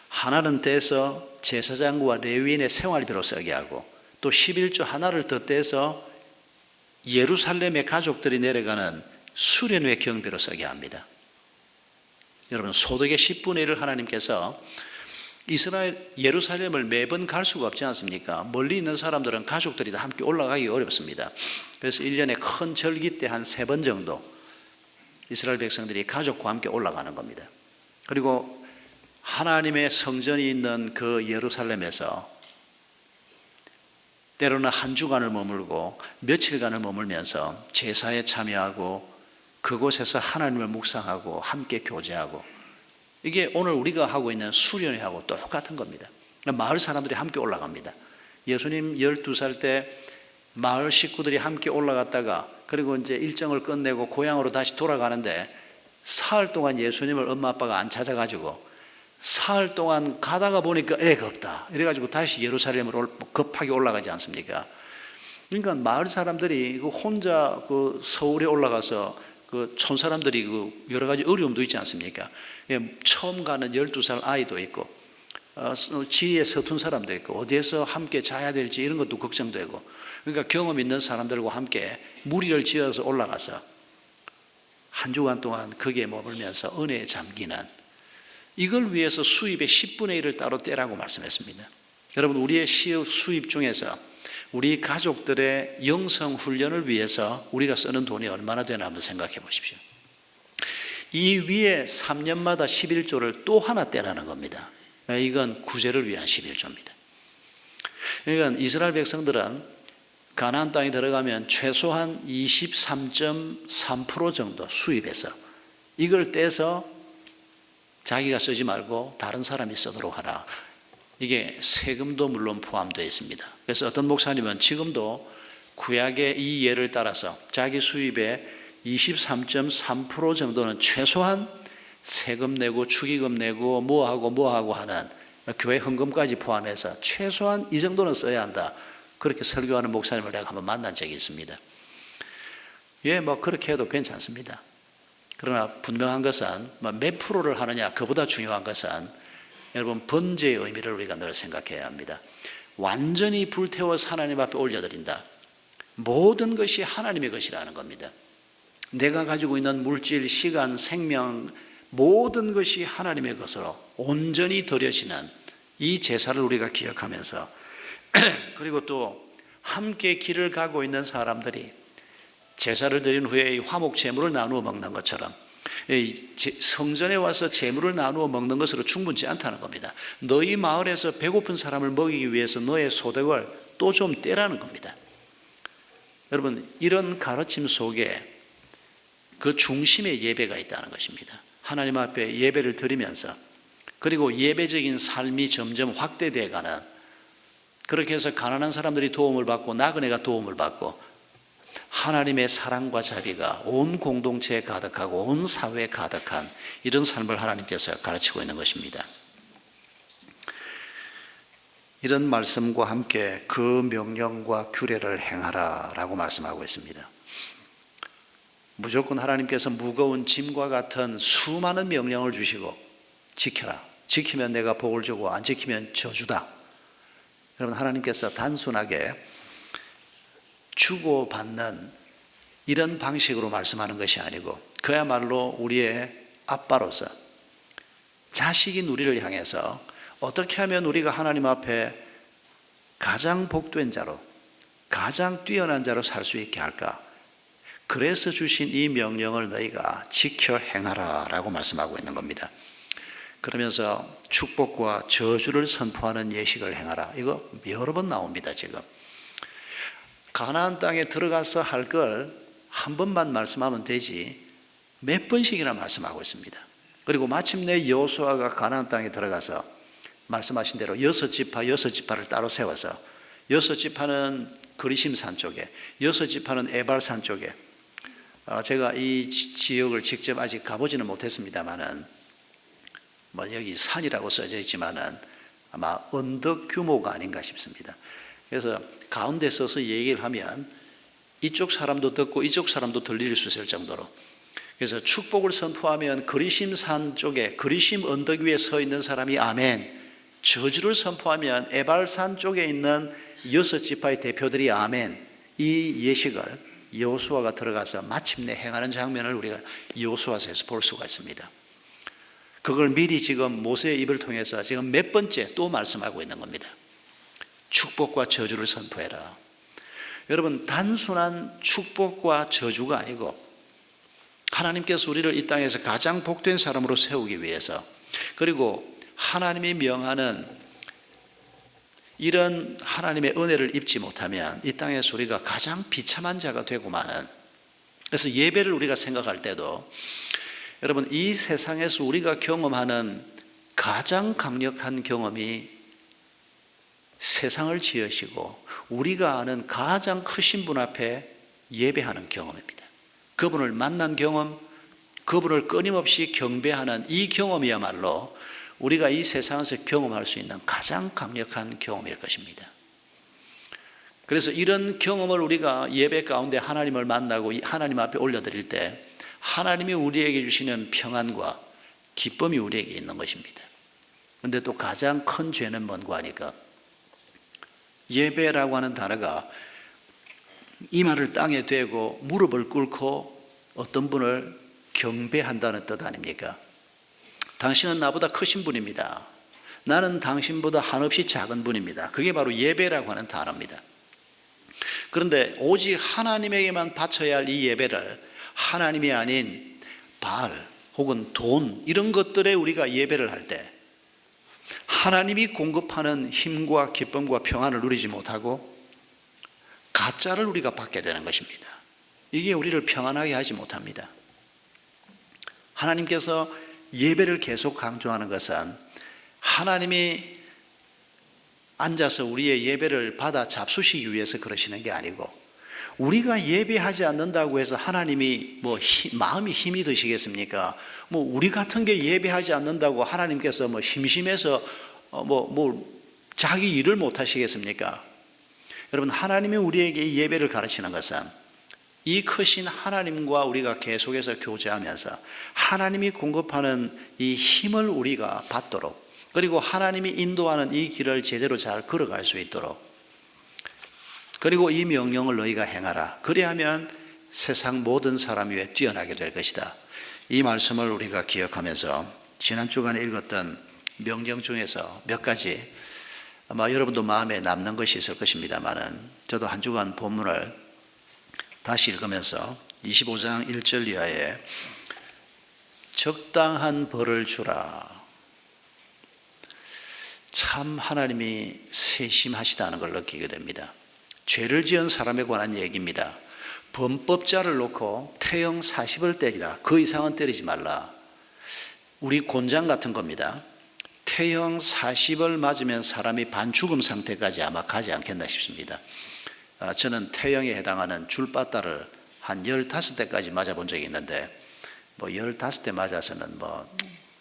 하나는 떼서 제사장과 레위인의 생활비로 쓰게 하고 또 11조 하나를 더 떼서 예루살렘의 가족들이 내려가는 수련회 경비로 쓰게 합니다. 여러분, 소득의 10분의 1을 하나님께서 예루살렘을 매번 갈 수가 없지 않습니까? 멀리 있는 사람들은 가족들이 다 함께 올라가기 어렵습니다. 그래서 1년에 큰 절기 때 한 3번 정도 이스라엘 백성들이 가족과 함께 올라가는 겁니다. 그리고 하나님의 성전이 있는 그 예루살렘에서 때로는 한 주간을 머물고 며칠간을 머물면서 제사에 참여하고 그곳에서 하나님을 묵상하고 함께 교제하고, 이게 오늘 우리가 하고 있는 수련회하고 똑같은 겁니다. 마을 사람들이 함께 올라갑니다. 예수님 12살 때 마을 식구들이 함께 올라갔다가 그리고 이제 일정을 끝내고 고향으로 다시 돌아가는데 사흘 동안 예수님을 엄마 아빠가 안 찾아가지고 사흘 동안 가다가 보니까 애가 없다 이래가지고 다시 예루살렘으로 급하게 올라가지 않습니까? 그러니까 마을 사람들이 혼자 그 서울에 올라가서 그 촌사람들이 그 여러 가지 어려움도 있지 않습니까? 처음 가는 12살 아이도 있고 지혜에 서툰 사람도 있고 어디에서 함께 자야 될지 이런 것도 걱정되고, 그러니까 경험 있는 사람들과 함께 무리를 지어서 올라가서 한 주간 동안 거기에 머물면서 은혜에 잠기는, 이걸 위해서 수입의 10분의 1을 따로 떼라고 말씀했습니다. 여러분, 우리의 수입 중에서 우리 가족들의 영성 훈련을 위해서 우리가 쓰는 돈이 얼마나 되나 한번 생각해 보십시오. 이 위에 3년마다 11조를 또 하나 떼라는 겁니다. 이건 구제를 위한 11조입니다. 그러니까 이스라엘 백성들은 가나안 땅에 들어가면 최소한 23.3% 정도 수입해서 이걸 떼서 자기가 쓰지 말고 다른 사람이 쓰도록 하라. 이게 세금도 물론 포함되어 있습니다. 그래서 어떤 목사님은 지금도 구약의 이 예를 따라서 자기 수입의 23.3% 정도는 최소한 세금 내고 축의금 내고 뭐하고 하는 교회 헌금까지 포함해서 최소한 이 정도는 써야 한다. 그렇게 설교하는 목사님을 내가 한번 만난 적이 있습니다. 예, 뭐 그렇게 해도 괜찮습니다. 그러나 분명한 것은 몇 프로를 하느냐, 그보다 중요한 것은 여러분 번제의 의미를 우리가 늘 생각해야 합니다. 완전히 불태워서 하나님 앞에 올려드린다. 모든 것이 하나님의 것이라는 겁니다. 내가 가지고 있는 물질, 시간, 생명 모든 것이 하나님의 것으로 온전히 드려지는 이 제사를 우리가 기억하면서 그리고 또 함께 길을 가고 있는 사람들이 제사를 드린 후에 이 화목 제물을 나누어 먹는 것처럼 성전에 와서 제물을 나누어 먹는 것으로 충분치 않다는 겁니다. 너희 마을에서 배고픈 사람을 먹이기 위해서 너의 소득을 또 좀 떼라는 겁니다. 여러분, 이런 가르침 속에 그 중심에 예배가 있다는 것입니다. 하나님 앞에 예배를 드리면서 그리고 예배적인 삶이 점점 확대되어 가는, 그렇게 해서 가난한 사람들이 도움을 받고 나그네가 도움을 받고 하나님의 사랑과 자비가 온 공동체에 가득하고 온 사회에 가득한 이런 삶을 하나님께서 가르치고 있는 것입니다. 이런 말씀과 함께 그 명령과 규례를 행하라 라고 말씀하고 있습니다. 무조건 하나님께서 무거운 짐과 같은 수많은 명령을 주시고 지켜라, 지키면 내가 복을 주고 안 지키면 저주다. 여러분, 하나님께서 단순하게 주고받는 이런 방식으로 말씀하는 것이 아니고 그야말로 우리의 아빠로서 자식인 우리를 향해서 어떻게 하면 우리가 하나님 앞에 가장 복된 자로, 가장 뛰어난 자로 살 수 있게 할까? 그래서 주신 이 명령을 너희가 지켜 행하라 라고 말씀하고 있는 겁니다. 그러면서 축복과 저주를 선포하는 예식을 행하라. 이거 여러 번 나옵니다. 지금 가나안 땅에 들어가서 할 걸 한 번만 말씀하면 되지 몇 번씩이나 말씀하고 있습니다. 그리고 마침내 여호수아가 가나안 땅에 들어가서 말씀하신 대로 6지파를 따로 세워서 6지파는 그리심산 쪽에, 6지파는 에발산 쪽에, 제가 이 지역을 직접 아직 가보지는 못했습니다만은 여기 산이라고 써져 있지만은 아마 언덕 규모가 아닌가 싶습니다. 그래서 가운데 서서 얘기를 하면 이쪽 사람도 듣고 이쪽 사람도 들릴 수 있을 정도로, 그래서 축복을 선포하면 그리심산 쪽에 그리심 언덕 위에 서 있는 사람이 아멘, 저주를 선포하면 에발산 쪽에 있는 6지파의 대표들이 아멘. 이 예식을 여호수아가 들어가서 마침내 행하는 장면을 우리가 여호수아서에서 볼 수가 있습니다. 그걸 미리 지금 모세의 입을 통해서 지금 몇 번째 또 말씀하고 있는 겁니다. 축복과 저주를 선포해라. 여러분, 단순한 축복과 저주가 아니고 하나님께서 우리를 이 땅에서 가장 복된 사람으로 세우기 위해서, 그리고 하나님이 명하는 이런 하나님의 은혜를 입지 못하면 이 땅에서 우리가 가장 비참한 자가 되고 마는, 그래서 예배를 우리가 생각할 때도 여러분, 이 세상에서 우리가 경험하는 가장 강력한 경험이 세상을 지으시고 우리가 아는 가장 크신 분 앞에 예배하는 경험입니다. 그분을 만난 경험, 그분을 끊임없이 경배하는 이 경험이야말로 우리가 이 세상에서 경험할 수 있는 가장 강력한 경험일 것입니다. 그래서 이런 경험을 우리가 예배 가운데 하나님을 만나고 하나님 앞에 올려드릴 때 하나님이 우리에게 주시는 평안과 기쁨이 우리에게 있는 것입니다. 그런데 또 가장 큰 죄는 뭔가 하니까 예배라고 하는 단어가 이마를 땅에 대고 무릎을 꿇고 어떤 분을 경배한다는 뜻 아닙니까? 당신은 나보다 크신 분입니다. 나는 당신보다 한없이 작은 분입니다. 그게 바로 예배라고 하는 단어입니다. 그런데 오직 하나님에게만 바쳐야 할 이 예배를 하나님이 아닌 바알 혹은 돈 이런 것들에 우리가 예배를 할 때 하나님이 공급하는 힘과 기쁨과 평안을 누리지 못하고 가짜를 우리가 받게 되는 것입니다. 이게 우리를 평안하게 하지 못합니다. 하나님께서 예배를 계속 강조하는 것은 하나님이 앉아서 우리의 예배를 받아 잡수시기 위해서 그러시는 게 아니고, 우리가 예배하지 않는다고 해서 하나님이 마음이 힘이 드시겠습니까? 우리 같은 게 예배하지 않는다고 하나님께서 심심해서 자기 일을 못 하시겠습니까? 여러분, 하나님이 우리에게 예배를 가르치는 것은 이 크신 하나님과 우리가 계속해서 교제하면서 하나님이 공급하는 이 힘을 우리가 받도록, 그리고 하나님이 인도하는 이 길을 제대로 잘 걸어갈 수 있도록, 그리고 이 명령을 너희가 행하라. 그리하면 세상 모든 사람 위에 뛰어나게 될 것이다. 이 말씀을 우리가 기억하면서 지난 주간에 읽었던 명령 중에서 몇 가지 아마 여러분도 마음에 남는 것이 있을 것입니다만은, 저도 한 주간 본문을 다시 읽으면서 25장 1절 이하에 적당한 벌을 주라. 참 하나님이 세심하시다는 걸 느끼게 됩니다. 죄를 지은 사람에 관한 얘기입니다. 범법자를 놓고 태형 40을 때리라. 그 이상은 때리지 말라. 우리 곤장 같은 겁니다. 태형 40을 맞으면 사람이 반죽음 상태까지 아마 가지 않겠나 싶습니다. 저는 태형에 해당하는 줄바따를 한 15대까지 맞아본 적이 있는데, 15대 맞아서는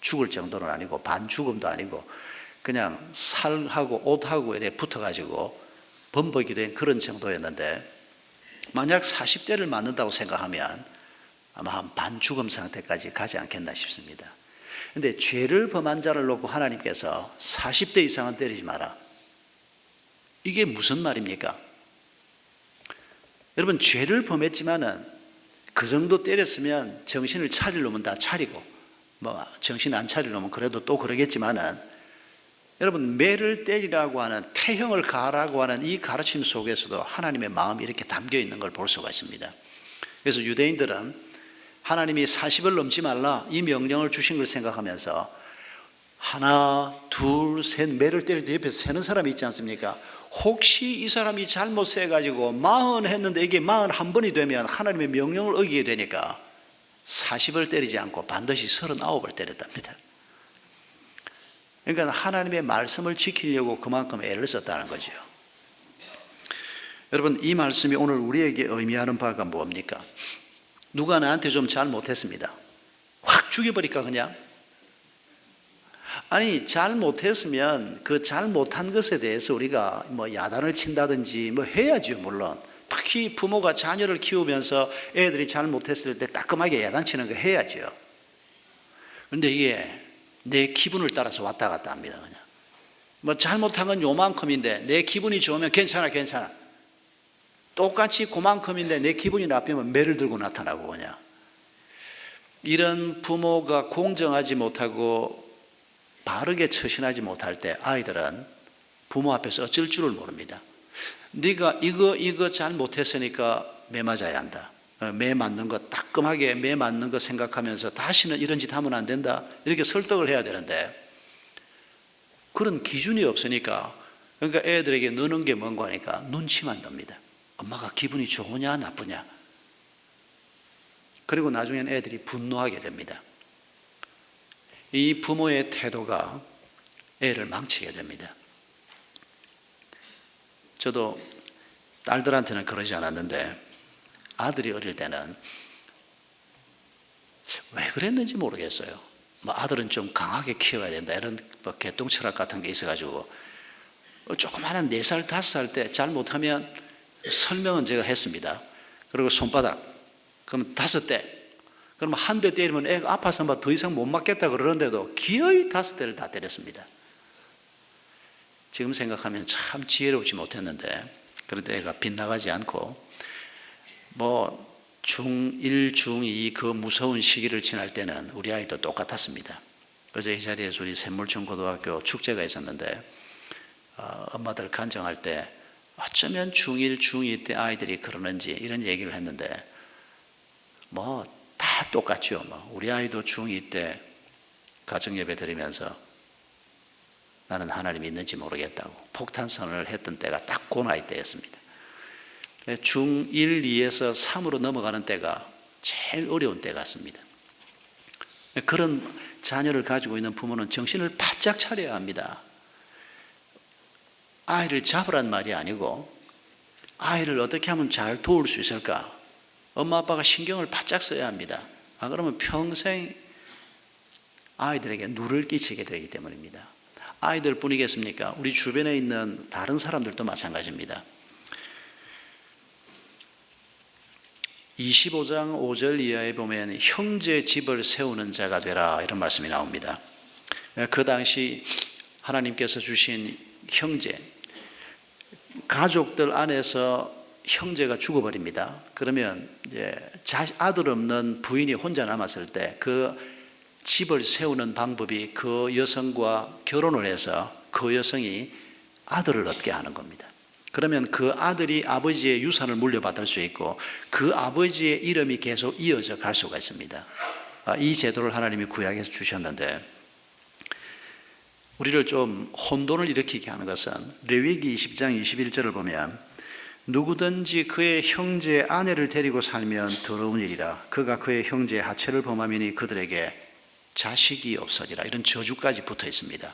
죽을 정도는 아니고 반죽음도 아니고 그냥 살하고 옷하고 이렇게 붙어가지고 범벅이 된 그런 정도였는데, 만약 40대를 맞는다고 생각하면 아마 한 반죽음 상태까지 가지 않겠나 싶습니다. 그런데 죄를 범한 자를 놓고 하나님께서 40대 이상은 때리지 마라. 이게 무슨 말입니까? 여러분, 죄를 범했지만은 그 정도 때렸으면 정신을 차릴 놈은 다 차리고, 정신 안 차릴 놈은 그래도 또 그러겠지만은, 여러분, 매를 때리라고 하는, 태형을 가하라고 하는 이 가르침 속에서도 하나님의 마음이 이렇게 담겨 있는 걸 볼 수가 있습니다. 그래서 유대인들은 하나님이 40을 넘지 말라 이 명령을 주신 걸 생각하면서 하나, 둘, 셋, 매를 때릴 때 옆에서 세는 사람이 있지 않습니까? 혹시 이 사람이 잘못 세가지고 40 했는데 이게 41번이 되면 하나님의 명령을 어기게 되니까 40을 때리지 않고 반드시 39을 때렸답니다. 그러니까 하나님의 말씀을 지키려고 그만큼 애를 썼다는 거죠. 여러분, 이 말씀이 오늘 우리에게 의미하는 바가 뭡니까? 누가 나한테 좀 잘못했습니다. 확 죽여버릴까 그냥? 아니, 잘못했으면 그 잘못한 것에 대해서 우리가 야단을 친다든지 해야죠. 물론 특히 부모가 자녀를 키우면서 애들이 잘못했을 때 따끔하게 야단치는 거 해야죠. 그런데 이게 내 기분을 따라서 왔다 갔다 합니다. 그냥 잘못한 건 요만큼인데 내 기분이 좋으면 괜찮아. 똑같이 그만큼인데 내 기분이 나쁘면 매를 들고 나타나고 그냥. 이런 부모가 공정하지 못하고 바르게 처신하지 못할 때 아이들은 부모 앞에서 어쩔 줄을 모릅니다. 네가 이거 잘못했으니까 매 맞아야 한다. 매 맞는 거 따끔하게 매 맞는 거 생각하면서 다시는 이런 짓 하면 안 된다. 이렇게 설득을 해야 되는데 그런 기준이 없으니까, 그러니까 애들에게 넣는 게 뭔가 하니까 눈치만 듭니다. 엄마가 기분이 좋으냐 나쁘냐. 그리고 나중엔 애들이 분노하게 됩니다. 이 부모의 태도가 애를 망치게 됩니다. 저도 딸들한테는 그러지 않았는데 아들이 어릴 때는 왜 그랬는지 모르겠어요. 아들은 좀 강하게 키워야 된다 이런 개똥 철학 같은 게 있어가지고 조그마한 4살 5살 때 잘못하면 설명은 제가 했습니다. 그리고 손바닥 그럼 5대, 그럼 한 대 때리면 애가 아파서 더 이상 못 맞겠다 그러는데도 기어이 5대를 다 때렸습니다. 지금 생각하면 참 지혜롭지 못했는데, 그래도 애가 빗나가지 않고 중1, 중2 그 무서운 시기를 지날 때는 우리 아이도 똑같았습니다. 그래서 이 자리에서 우리 샘물중고등학교 축제가 있었는데 엄마들 간증할 때 어쩌면 중1, 중2 때 아이들이 그러는지 이런 얘기를 했는데 다 똑같죠. 우리 아이도 중2 때 가정예배 드리면서 나는 하나님이 있는지 모르겠다고 폭탄선언을 했던 때가 딱 그 나이 때였습니다. 중1, 2에서 3으로 넘어가는 때가 제일 어려운 때 같습니다. 그런 자녀를 가지고 있는 부모는 정신을 바짝 차려야 합니다. 아이를 잡으란 말이 아니고 아이를 어떻게 하면 잘 도울 수 있을까? 엄마 아빠가 신경을 바짝 써야 합니다. 그러면 평생 아이들에게 누를 끼치게 되기 때문입니다. 아이들 뿐이겠습니까? 우리 주변에 있는 다른 사람들도 마찬가지입니다. 25장 5절 이하에 보면 형제 집을 세우는 자가 되라 이런 말씀이 나옵니다. 그 당시 하나님께서 주신 형제, 가족들 안에서 형제가 죽어버립니다. 그러면 이제 아들 없는 부인이 혼자 남았을 때 그 집을 세우는 방법이 그 여성과 결혼을 해서 그 여성이 아들을 얻게 하는 겁니다. 그러면 그 아들이 아버지의 유산을 물려받을 수 있고 그 아버지의 이름이 계속 이어져 갈 수가 있습니다. 이 제도를 하나님이 구약에서 주셨는데 우리를 좀 혼돈을 일으키게 하는 것은 레위기 20장 21절을 보면 누구든지 그의 형제의 아내를 데리고 살면 더러운 일이라 그가 그의 형제의 하체를 범하면 그들에게 자식이 없으리라 이런 저주까지 붙어 있습니다.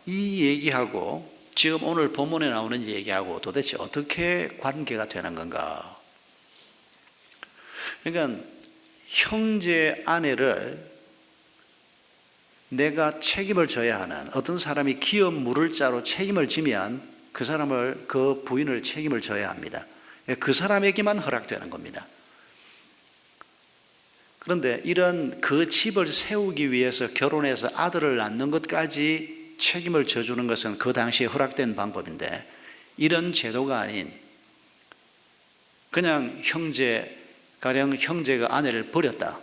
이 얘기하고 지금 오늘 본문에 나오는 얘기하고 도대체 어떻게 관계가 되는 건가? 그러니까 형제 아내를 내가 책임을 져야 하는 어떤 사람이 기업 물을 자로 책임을 지면 그 부인을 책임을 져야 합니다. 그 사람에게만 허락되는 겁니다. 그런데 이런 그 집을 세우기 위해서 결혼해서 아들을 낳는 것까지 책임을 져주는 것은 그 당시에 허락된 방법인데 이런 제도가 아닌 그냥 가령 형제가 아내를 버렸다.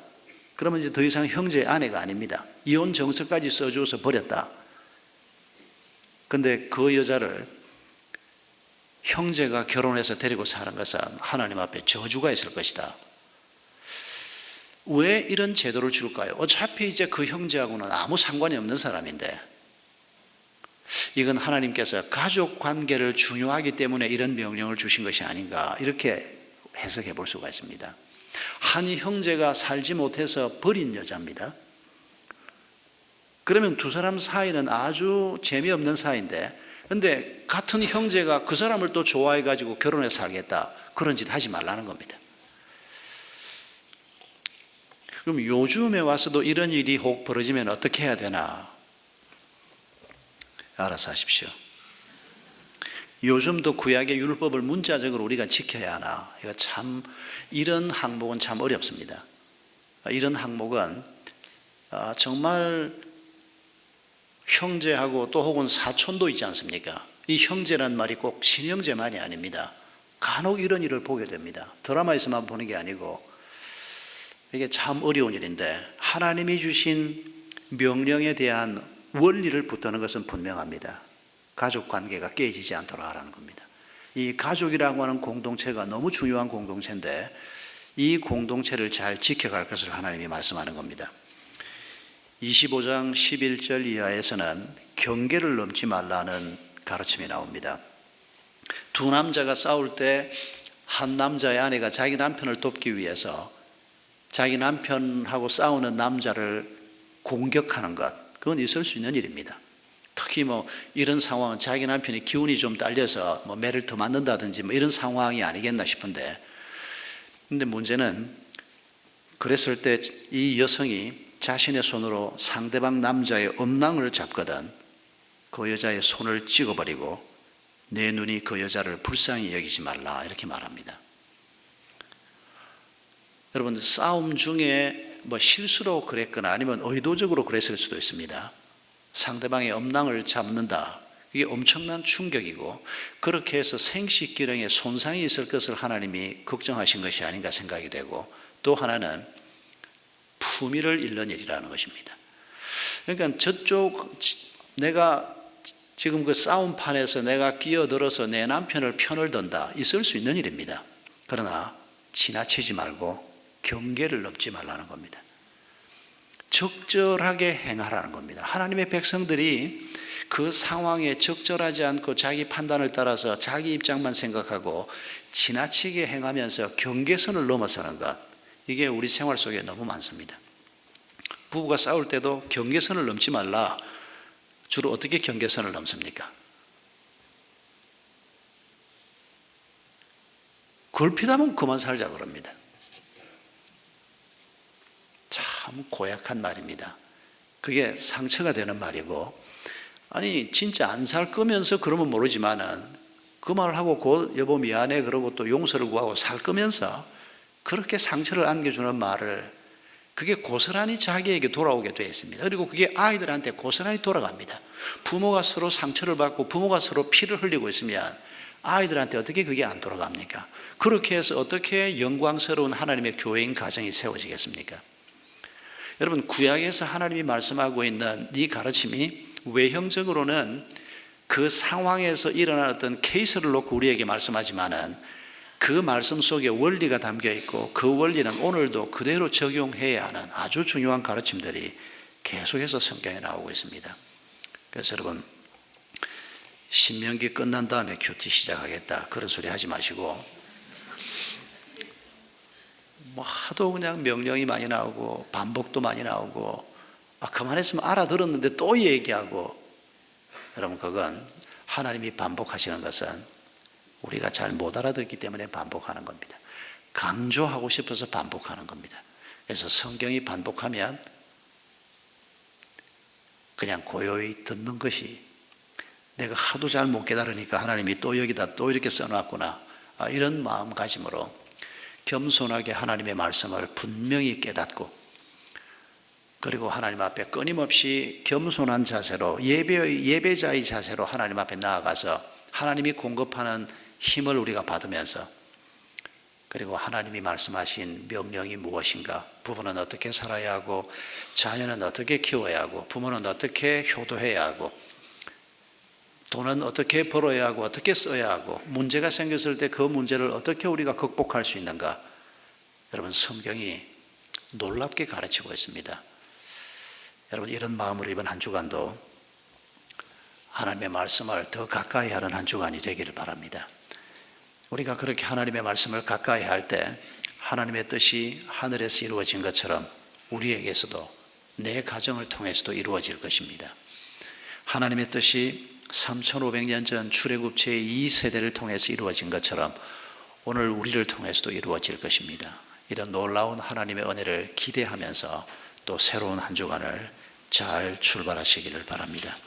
그러면 이제 더 이상 형제의 아내가 아닙니다. 이혼 정서까지 써줘서 버렸다. 그런데 그 여자를 형제가 결혼해서 데리고 사는 것은 하나님 앞에 저주가 있을 것이다. 왜 이런 제도를 줄까요? 어차피 이제 그 형제하고는 아무 상관이 없는 사람인데 이건 하나님께서 가족 관계를 중요하기 때문에 이런 명령을 주신 것이 아닌가 이렇게 해석해 볼 수가 있습니다. 한 형제가 살지 못해서 버린 여자입니다. 그러면 두 사람 사이는 아주 재미없는 사이인데 그런데 같은 형제가 그 사람을 또 좋아해 가지고 결혼해서 살겠다 그런 짓 하지 말라는 겁니다. 그럼 요즘에 와서도 이런 일이 혹 벌어지면 어떻게 해야 되나? 알아서 하십시오. 요즘도 구약의 율법을 문자적으로 우리가 지켜야 하나? 이런 항목은 참 어렵습니다. 이런 항목은 정말 형제하고 또 혹은 사촌도 있지 않습니까? 이 형제란 말이 꼭 친형제만이 아닙니다. 간혹 이런 일을 보게 됩니다. 드라마에서만 보는 게 아니고 이게 참 어려운 일인데 하나님이 주신 명령에 대한 원리를 붙드는 것은 분명합니다. 가족 관계가 깨지지 않도록 하라는 겁니다. 이 가족이라고 하는 공동체가 너무 중요한 공동체인데 이 공동체를 잘 지켜갈 것을 하나님이 말씀하는 겁니다. 25장 11절 이하에서는 경계를 넘지 말라는 가르침이 나옵니다. 두 남자가 싸울 때 한 남자의 아내가 자기 남편을 돕기 위해서 자기 남편하고 싸우는 남자를 공격하는 것, 그건 있을 수 있는 일입니다. 특히 이런 상황은 자기 남편이 기운이 좀 딸려서 매를 더 맞는다든지 이런 상황이 아니겠나 싶은데, 근데 문제는 그랬을 때 이 여성이 자신의 손으로 상대방 남자의 엄낭을 잡거든 그 여자의 손을 찍어버리고 내 눈이 그 여자를 불쌍히 여기지 말라 이렇게 말합니다. 여러분 싸움 중에 실수로 그랬거나 아니면 의도적으로 그랬을 수도 있습니다. 상대방의 엄낭을 잡는다. 이게 엄청난 충격이고 그렇게 해서 생식기능에 손상이 있을 것을 하나님이 걱정하신 것이 아닌가 생각이 되고 또 하나는 품위를 잃는 일이라는 것입니다. 그러니까 내가 지금 그 싸움판에서 내가 끼어들어서 내 남편을 편을 든다. 있을 수 있는 일입니다. 그러나 지나치지 말고 경계를 넘지 말라는 겁니다. 적절하게 행하라는 겁니다. 하나님의 백성들이 그 상황에 적절하지 않고 자기 판단을 따라서 자기 입장만 생각하고 지나치게 행하면서 경계선을 넘어서는 것, 이게 우리 생활 속에 너무 많습니다. 부부가 싸울 때도 경계선을 넘지 말라. 주로 어떻게 경계선을 넘습니까? 걸핏하면 그만 살자 그럽니다. 참 고약한 말입니다. 그게 상처가 되는 말이고, 아니 진짜 안 살 거면서 그러면 모르지만은 그 말을 하고 곧 여보 미안해 그러고 또 용서를 구하고 살 거면서 그렇게 상처를 안겨주는 말을, 그게 고스란히 자기에게 돌아오게 되어 있습니다. 그리고 그게 아이들한테 고스란히 돌아갑니다. 부모가 서로 상처를 받고 부모가 서로 피를 흘리고 있으면 아이들한테 어떻게 그게 안 돌아갑니까? 그렇게 해서 어떻게 영광스러운 하나님의 교회인 가정이 세워지겠습니까? 여러분, 구약에서 하나님이 말씀하고 있는 이 가르침이 외형적으로는 그 상황에서 일어난 어떤 케이스를 놓고 우리에게 말씀하지만은 그 말씀 속에 원리가 담겨 있고 그 원리는 오늘도 그대로 적용해야 하는 아주 중요한 가르침들이 계속해서 성경에 나오고 있습니다. 그래서 여러분, 신명기 끝난 다음에 큐티 시작하겠다 그런 소리 하지 마시고, 뭐 하도 그냥 명령이 많이 나오고 반복도 많이 나오고, 그만했으면 알아들었는데 또 얘기하고, 여러분 그건 하나님이 반복하시는 것은 우리가 잘 못 알아듣기 때문에 반복하는 겁니다. 강조하고 싶어서 반복하는 겁니다. 그래서 성경이 반복하면 그냥 고요히 듣는 것이, 내가 하도 잘 못 깨달으니까 하나님이 또 여기다 또 이렇게 써놨구나, 이런 마음가짐으로 겸손하게 하나님의 말씀을 분명히 깨닫고, 그리고 하나님 앞에 끊임없이 겸손한 자세로 예배자의 자세로 하나님 앞에 나아가서 하나님이 공급하는 힘을 우리가 받으면서, 그리고 하나님이 말씀하신 명령이 무엇인가, 부부는 어떻게 살아야 하고 자녀는 어떻게 키워야 하고 부모는 어떻게 효도해야 하고 돈은 어떻게 벌어야 하고 어떻게 써야 하고 문제가 생겼을 때 그 문제를 어떻게 우리가 극복할 수 있는가, 여러분 성경이 놀랍게 가르치고 있습니다. 여러분, 이런 마음으로 이번 한 주간도 하나님의 말씀을 더 가까이 하는 한 주간이 되기를 바랍니다. 우리가 그렇게 하나님의 말씀을 가까이 할 때 하나님의 뜻이 하늘에서 이루어진 것처럼 우리에게서도 내 가정을 통해서도 이루어질 것입니다. 하나님의 뜻이 3500년 전 출애굽 제2세대를 통해서 이루어진 것처럼 오늘 우리를 통해서도 이루어질 것입니다. 이런 놀라운 하나님의 은혜를 기대하면서 또 새로운 한 주간을 잘 출발하시기를 바랍니다.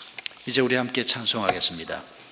이제 우리 함께 찬송하겠습니다.